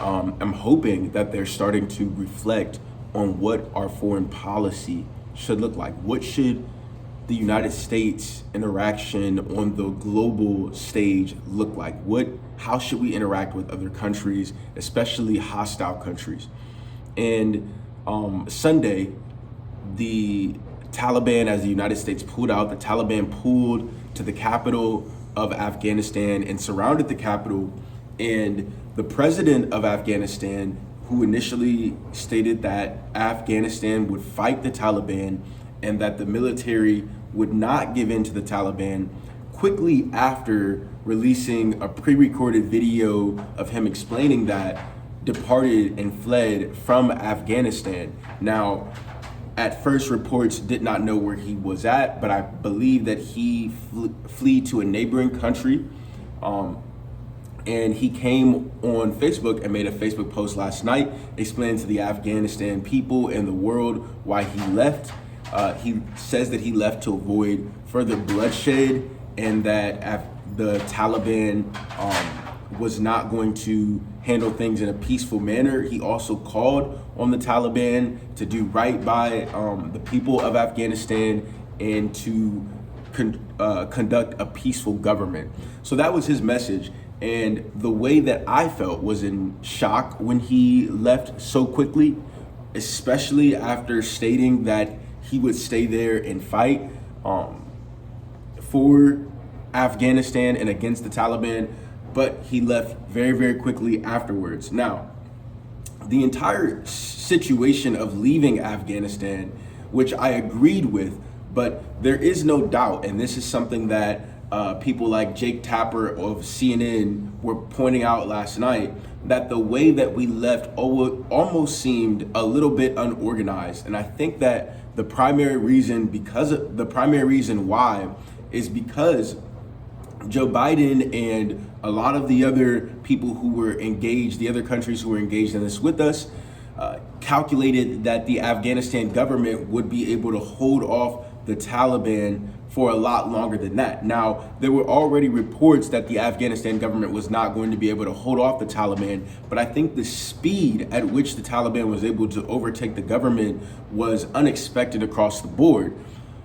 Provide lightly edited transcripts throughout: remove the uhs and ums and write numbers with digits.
I'm hoping that they're starting to reflect on what our foreign policy should look like. What should the United States interaction on the global stage look like? How should we interact with other countries, especially hostile countries? And Sunday, the Taliban, as the United States pulled out, the Taliban pulled to the capital of Afghanistan and surrounded the capital. And the president of Afghanistan, who initially stated that Afghanistan would fight the Taliban and that the military would not give in to the Taliban, quickly after releasing a pre-recorded video of him explaining that, departed and fled from Afghanistan. Now, at first, reports did not know where he was at, but I believe that he fled to a neighboring country. And he came on Facebook and made a Facebook post last night explaining to the Afghanistan people and the world why he left. He says that he left to avoid further bloodshed and that the Taliban was not going to handle things in a peaceful manner. He also called on the Taliban to do right by the people of Afghanistan and to conduct a peaceful government. So that was his message. And the way that I felt was in shock when he left so quickly, especially after stating that he would stay there and fight for Afghanistan and against the Taliban, but he left very, very quickly afterwards. Now, the entire situation of leaving Afghanistan, which I agreed with, but there is no doubt, and this is something that people like Jake Tapper of CNN were pointing out last night, that the way that we left almost seemed a little bit unorganized. And I think that the primary reason why is because Joe Biden and a lot of the other people who were engaged, the other countries who were engaged in this with us, calculated that the Afghanistan government would be able to hold off the Taliban for a lot longer than that. Now, there were already reports that the Afghanistan government was not going to be able to hold off the Taliban, but I think the speed at which the Taliban was able to overtake the government was unexpected across the board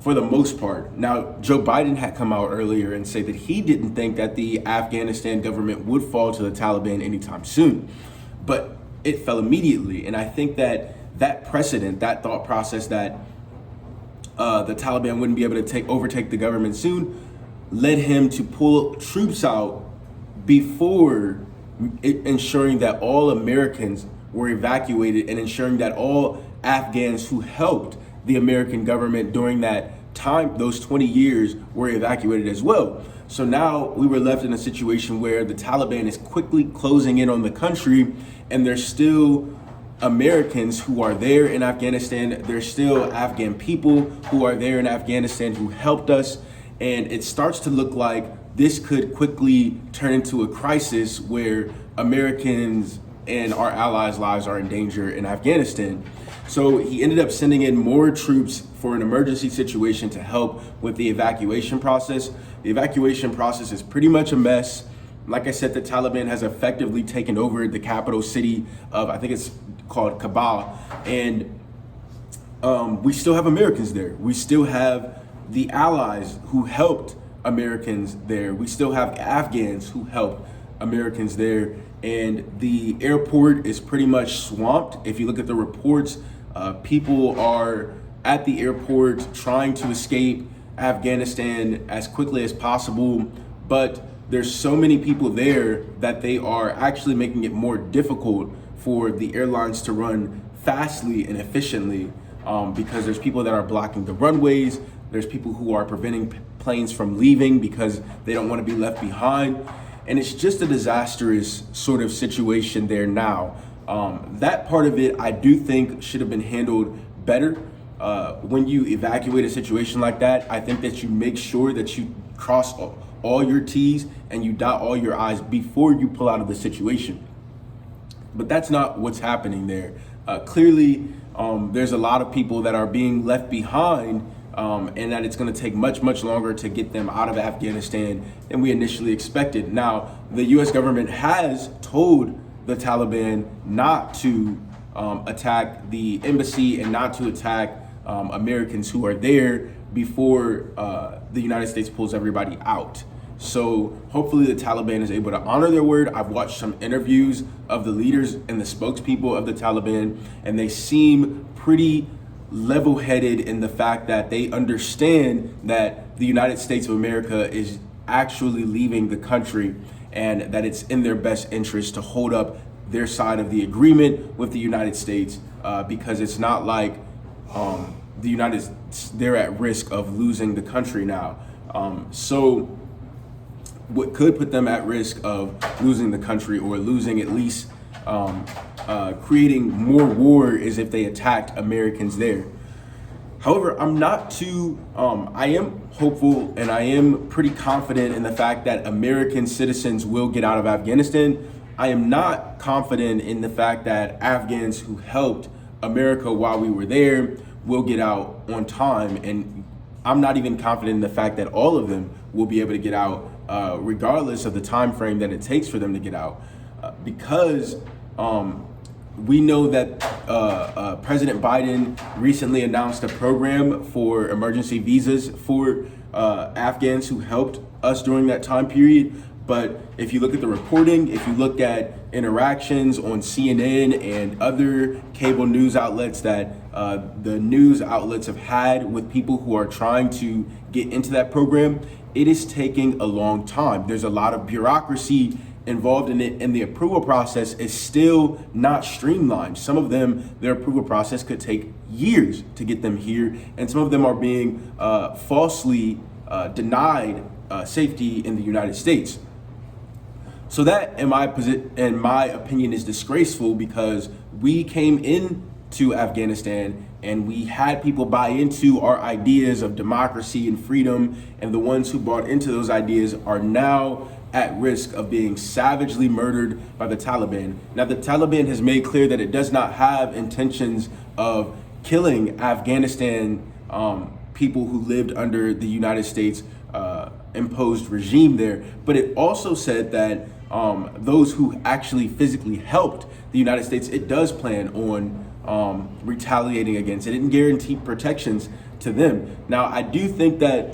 for the most part. Now, Joe Biden had come out earlier and say that he didn't think that the Afghanistan government would fall to the Taliban anytime soon, but it fell immediately. And I think that precedent, that thought process that the Taliban wouldn't be able to overtake the government soon, led him to pull troops out before ensuring that all Americans were evacuated and ensuring that all Afghans who helped the American government during that time, those 20 years, were evacuated as well. So now we were left in a situation where the Taliban is quickly closing in on the country, and there's still Americans who are there in Afghanistan. There's still Afghan people who are there in Afghanistan who helped us. And it starts to look like this could quickly turn into a crisis where Americans and our allies' lives are in danger in Afghanistan. So he ended up sending in more troops for an emergency situation to help with the evacuation process. The evacuation process is pretty much a mess. Like I said, the Taliban has effectively taken over the capital city of, I think it's called Kabul. And we still have Americans there. We still have the allies who helped Americans there. We still have Afghans who helped Americans there. And the airport is pretty much swamped. If you look at the reports, people are at the airport trying to escape Afghanistan as quickly as possible. But there's so many people there that they are actually making it more difficult for the airlines to run fastly and efficiently because there's people that are blocking the runways. There's people who are preventing planes from leaving because they don't want to be left behind. And it's just a disastrous sort of situation there now. That part of it, I do think, should have been handled better. When you evacuate a situation like that, I think that you make sure that you cross all your T's and you dot all your I's before you pull out of the situation. But that's not what's happening there. Clearly, there's a lot of people that are being left behind, and that it's going to take much, much longer to get them out of Afghanistan than we initially expected. Now, the U.S. government has told the Taliban not to attack the embassy and not to attack Americans who are there before the United States pulls everybody out. So hopefully the Taliban is able to honor their word. I've watched some interviews of the leaders and the spokespeople of the Taliban, and they seem pretty level-headed in the fact that they understand that the United States of America is actually leaving the country and that it's in their best interest to hold up their side of the agreement with the United States, because it's not like they're at risk of losing the country now. So what could put them at risk of losing the country or losing at least creating more war is if they attacked Americans there. However, I'm not too, I am hopeful and I am pretty confident in the fact that American citizens will get out of Afghanistan. I am not confident in the fact that Afghans who helped America while we were there will get out on time. And I'm not even confident in the fact that all of them will be able to get out regardless of the time frame that it takes for them to get out. Because we know that President Biden recently announced a program for emergency visas for Afghans who helped us during that time period. But if you look at the reporting, if you look at interactions on CNN and other cable news outlets that the news outlets have had with people who are trying to get into that program, it is taking a long time. There's a lot of bureaucracy involved in it, and the approval process is still not streamlined. Some of them, their approval process could take years to get them here, and some of them are being falsely denied safety in the United States. So that, in my opinion, is disgraceful, because we came into Afghanistan and we had people buy into our ideas of democracy and freedom, and the ones who bought into those ideas are now at risk of being savagely murdered by the Taliban. Now, the Taliban has made clear that it does not have intentions of killing Afghanistan people who lived under the United States imposed regime there, but it also said that those who actually physically helped the United States, it does plan on retaliating against. It didn't guarantee protections to them. Now, I do think that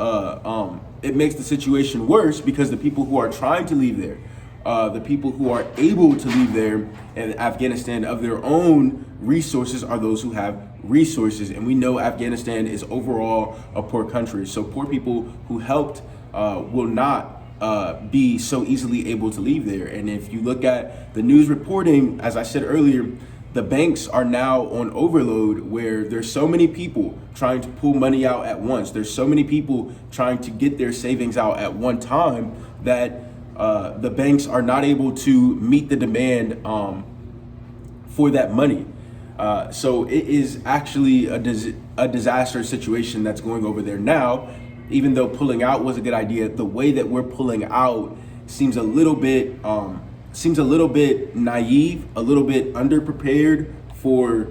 it makes the situation worse, because the people who are trying to leave there, the people who are able to leave there in Afghanistan of their own resources, are those who have resources. And we know Afghanistan is overall a poor country. So poor people who helped will not be so easily able to leave there. And if you look at the news reporting, as I said earlier, the banks are now on overload, where there's so many people trying to pull money out at once. There's so many people trying to get their savings out at one time that the banks are not able to meet the demand for that money. So it is actually a disaster situation that's going over there now. Even though pulling out was a good idea, the way that we're pulling out seems a little bit naive, a little bit underprepared for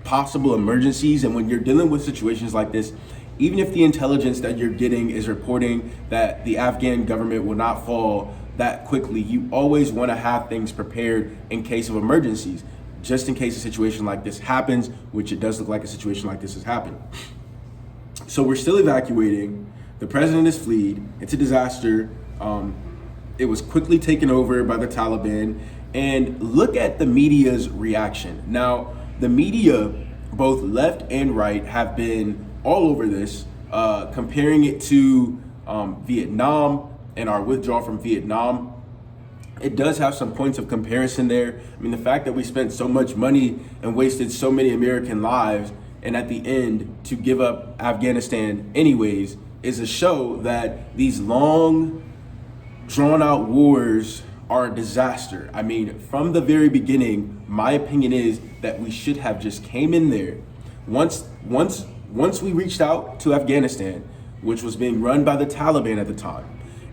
possible emergencies. And when you're dealing with situations like this, even if the intelligence that you're getting is reporting that the Afghan government will not fall that quickly, you always want to have things prepared in case of emergencies, just in case a situation like this happens, which it does look like a situation like this has happened. So we're still evacuating. The president has fled. It's a disaster. It was quickly taken over by the Taliban. And look at the media's reaction. Now, the media, both left and right, have been all over this, comparing it to Vietnam and our withdrawal from Vietnam. It does have some points of comparison there. I mean, the fact that we spent so much money and wasted so many American lives, and at the end to give up Afghanistan anyways, is a show that these long, drawn out wars are a disaster. I mean, from the very beginning, my opinion is that we should have just came in there. Once we reached out to Afghanistan, which was being run by the Taliban at the time,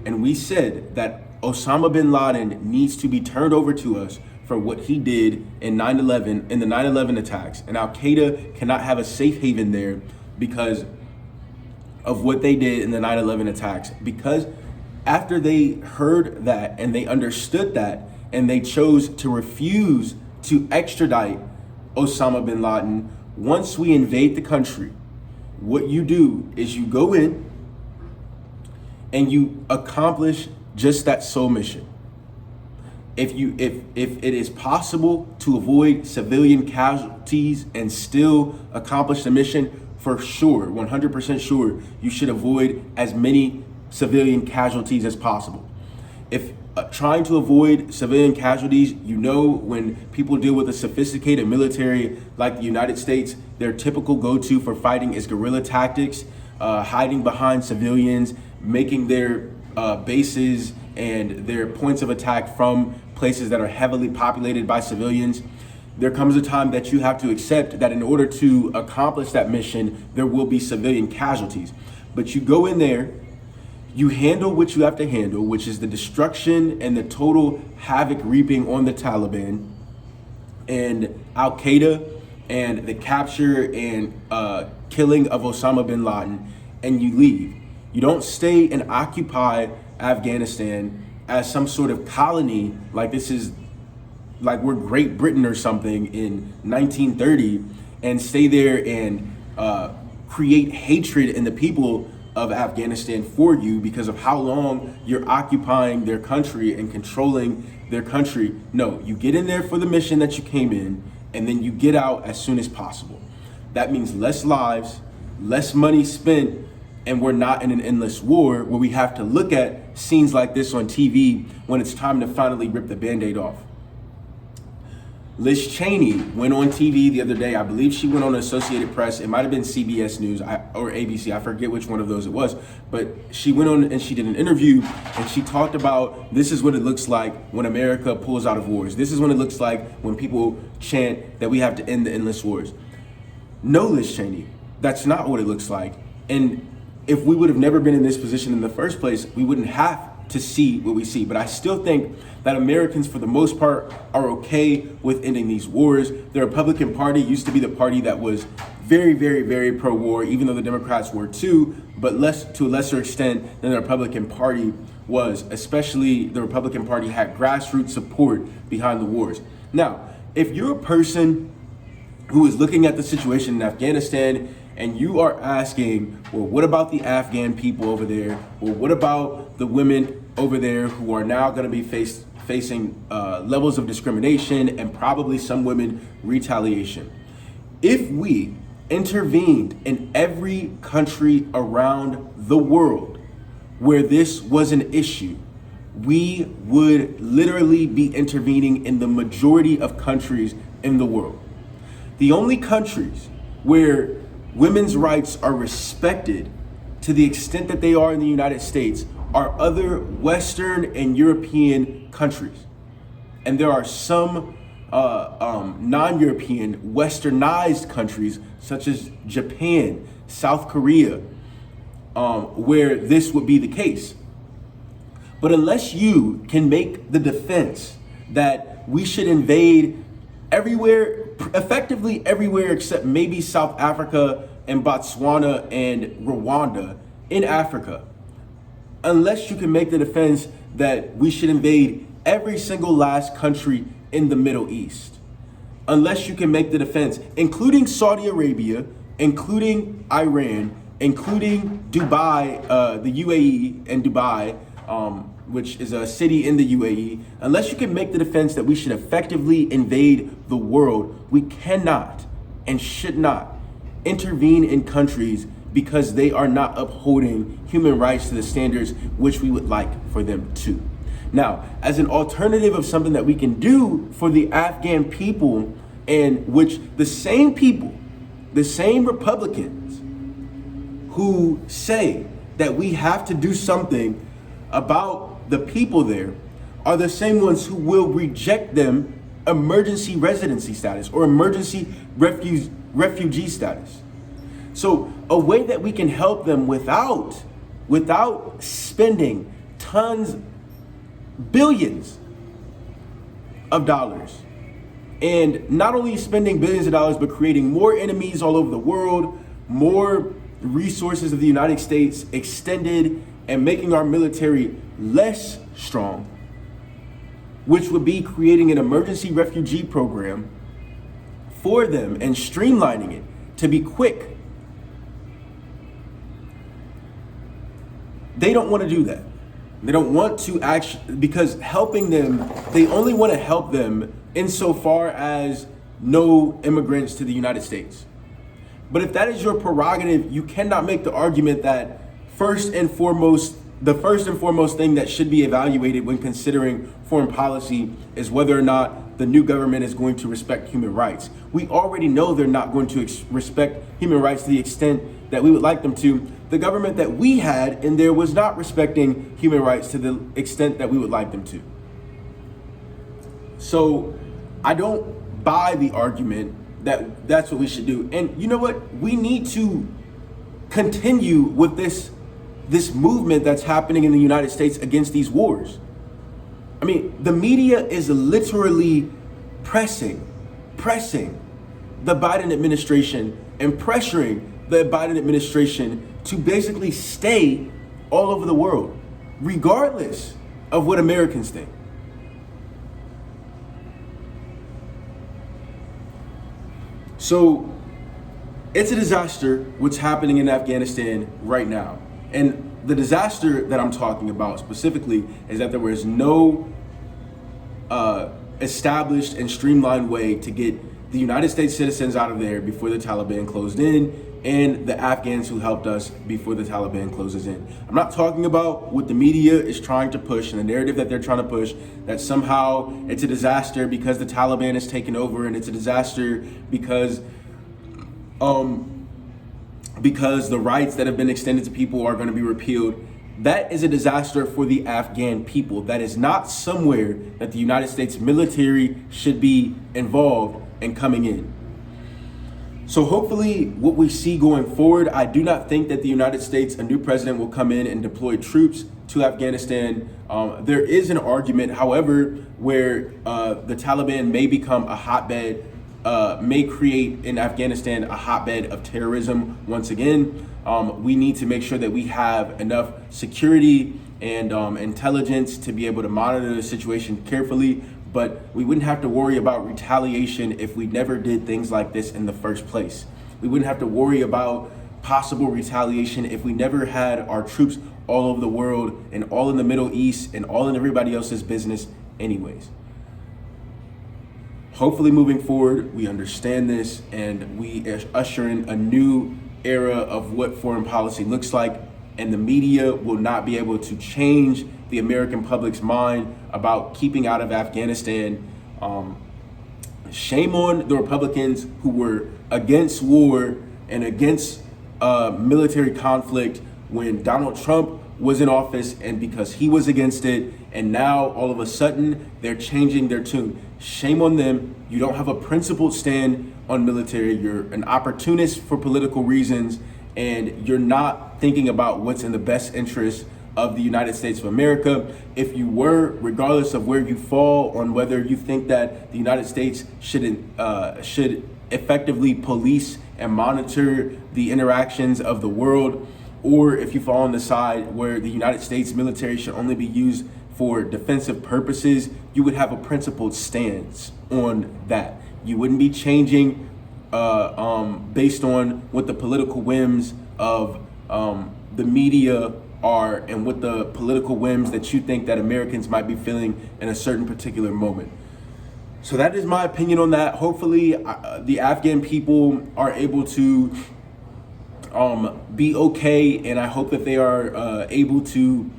and we said that Osama bin Laden needs to be turned over to us for what he did in 9/11, in the 9/11 attacks, and Al Qaeda cannot have a safe haven there because of what they did in the 9/11 attacks. Because after they heard that and they understood that, and they chose to refuse to extradite Osama bin Laden. Once we invade the country, what you do is you go in and you accomplish just that sole mission. If it is possible to avoid civilian casualties and still accomplish the mission, for sure, 100% sure, you should avoid as many civilian casualties as possible. If trying to avoid civilian casualties, when people deal with a sophisticated military like the United States, their typical go-to for fighting is guerrilla tactics, hiding behind civilians, making their bases and their points of attack from places that are heavily populated by civilians. There comes a time that you have to accept that in order to accomplish that mission, there will be civilian casualties. But you go in there, you handle what you have to handle, which is the destruction and the total havoc reaping on the Taliban and Al-Qaeda and the capture and killing of Osama bin Laden, and you leave. You don't stay and occupy Afghanistan as some sort of colony, like we're Great Britain or something in 1930, and stay there and create hatred in the people of Afghanistan for you because of how long you're occupying their country and controlling their country. No, you get in there for the mission that you came in, and then you get out as soon as possible. That means less lives, less money spent, and we're not in an endless war where we have to look at scenes like this on TV when it's time to finally rip the Band-Aid off. Liz Cheney went on TV the other day. I believe she went on Associated Press. It might have been CBS News or ABC. I forget which one of those it was. But she went on and she did an interview, and she talked about this is what it looks like when America pulls out of wars. This is what it looks like when people chant that we have to end the endless wars. No, Liz Cheney, that's not what it looks like. And if we would have never been in this position in the first place, we wouldn't have to see what we see. But I still think that Americans, for the most part, are okay with ending these wars. The Republican Party used to be the party that was very, very, very pro-war, even though the Democrats were too, but to a lesser extent than the Republican Party was. Especially the Republican Party had grassroots support behind the wars. Now, if you're a person who is looking at the situation in Afghanistan and you are asking, well, what about the Afghan people over there? Well, what about the women over there who are now going to be facing levels of discrimination and probably some women retaliation? If we intervened in every country around the world where this was an issue, we would literally be intervening in the majority of countries in the world. The only countries where women's rights are respected to the extent that they are in the United States are other Western and European countries. And there are some non-European westernized countries such as Japan, South Korea, where this would be the case. But unless you can make the defense that we should invade everywhere, effectively everywhere except maybe South Africa and Botswana and Rwanda in Africa, unless you can make the defense that we should invade every single last country in the Middle East, unless you can make the defense, including Saudi Arabia, including Iran, including Dubai, the UAE and Dubai, which is a city in the UAE, unless you can make the defense that we should effectively invade the world, we cannot and should not intervene in countries because they are not upholding human rights to the standards which we would like for them to. Now, as an alternative of something that we can do for the Afghan people, and which the same people, the same Republicans who say that we have to do something about the people there are the same ones who will reject them emergency residency status or emergency refugee status. So a way that we can help them without spending tons, billions of dollars, and not only spending billions of dollars, but creating more enemies all over the world, more resources of the United States extended, and making our military less strong, which would be creating an emergency refugee program for them and streamlining it to be quick. They don't want to do that. They don't want to actually, because helping them, they only want to help them insofar as no immigrants to the United States. But if that is your prerogative, you cannot make the argument that the first and foremost thing that should be evaluated when considering foreign policy is whether or not the new government is going to respect human rights. We already know they're not going to respect human rights to the extent that we would like them to. The government that we had in there was not respecting human rights to the extent that we would like them to. So I don't buy the argument that that's what we should do. And you know what? We need to continue with this movement that's happening in the United States against these wars. I mean, the media is literally pressing the Biden administration and pressuring the Biden administration to basically stay all over the world, regardless of what Americans think. So it's a disaster what's happening in Afghanistan right now. And the disaster that I'm talking about specifically is that there was no established and streamlined way to get the United States citizens out of there before the Taliban closed in, and the Afghans who helped us before the Taliban closes in. I'm not talking about what the media is trying to push and the narrative that they're trying to push, that somehow it's a disaster because the Taliban has taken over, and it's a disaster because the rights that have been extended to people are going to be repealed. That is a disaster for the Afghan people. That is not somewhere that the United States military should be involved in coming in. So hopefully what we see going forward, I do not think that the United States, a new president, will come in and deploy troops to Afghanistan. There is an argument, however, where the Taliban may become a hotbed, may create in Afghanistan a hotbed of terrorism once again. We need to make sure that we have enough security and intelligence to be able to monitor the situation carefully. But we wouldn't have to worry about retaliation if we never did things like this in the first place. We wouldn't have to worry about possible retaliation if we never had our troops all over the world and all in the Middle East and all in everybody else's business anyways. Hopefully moving forward, we understand this and we usher in a new era of what foreign policy looks like, and the media will not be able to change the American public's mind about keeping out of Afghanistan. Shame on the Republicans who were against war and against military conflict when Donald Trump was in office, and because he was against it, and now all of a sudden they're changing their tune. Shame on them. You don't have a principled stand on military. You're an opportunist for political reasons, and you're not thinking about what's in the best interest of the United States of America. If you were, regardless of where you fall on whether you think that the United States should effectively police and monitor the interactions of the world, or if you fall on the side where the United States military should only be used for defensive purposes, you would have a principled stance on that. You wouldn't be changing based on what the political whims of the media are and what the political whims that you think that Americans might be feeling in a certain particular moment. So that is my opinion on that. Hopefully the Afghan people are able to be okay, and I hope that they are able to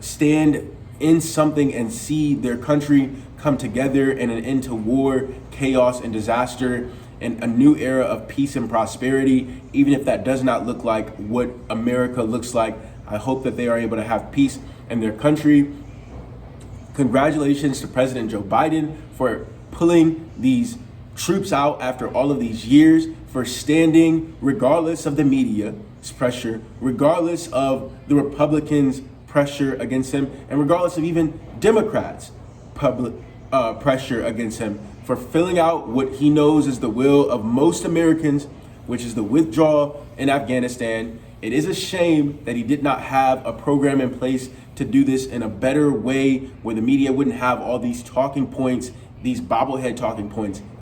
stand in something and see their country come together in an end to war, chaos, and disaster, and a new era of peace and prosperity, even if that does not look like what America looks like. I hope that they are able to have peace in their country. Congratulations to President Joe Biden for pulling these troops out after all of these years, for standing regardless of the media's pressure, regardless of the Republicans' pressure against him, and regardless of even Democrats' public pressure against him, for filling out what he knows is the will of most Americans, which is the withdrawal in Afghanistan. It is a shame that he did not have a program in place to do this in a better way, where the media wouldn't have all these talking points, these bobblehead talking points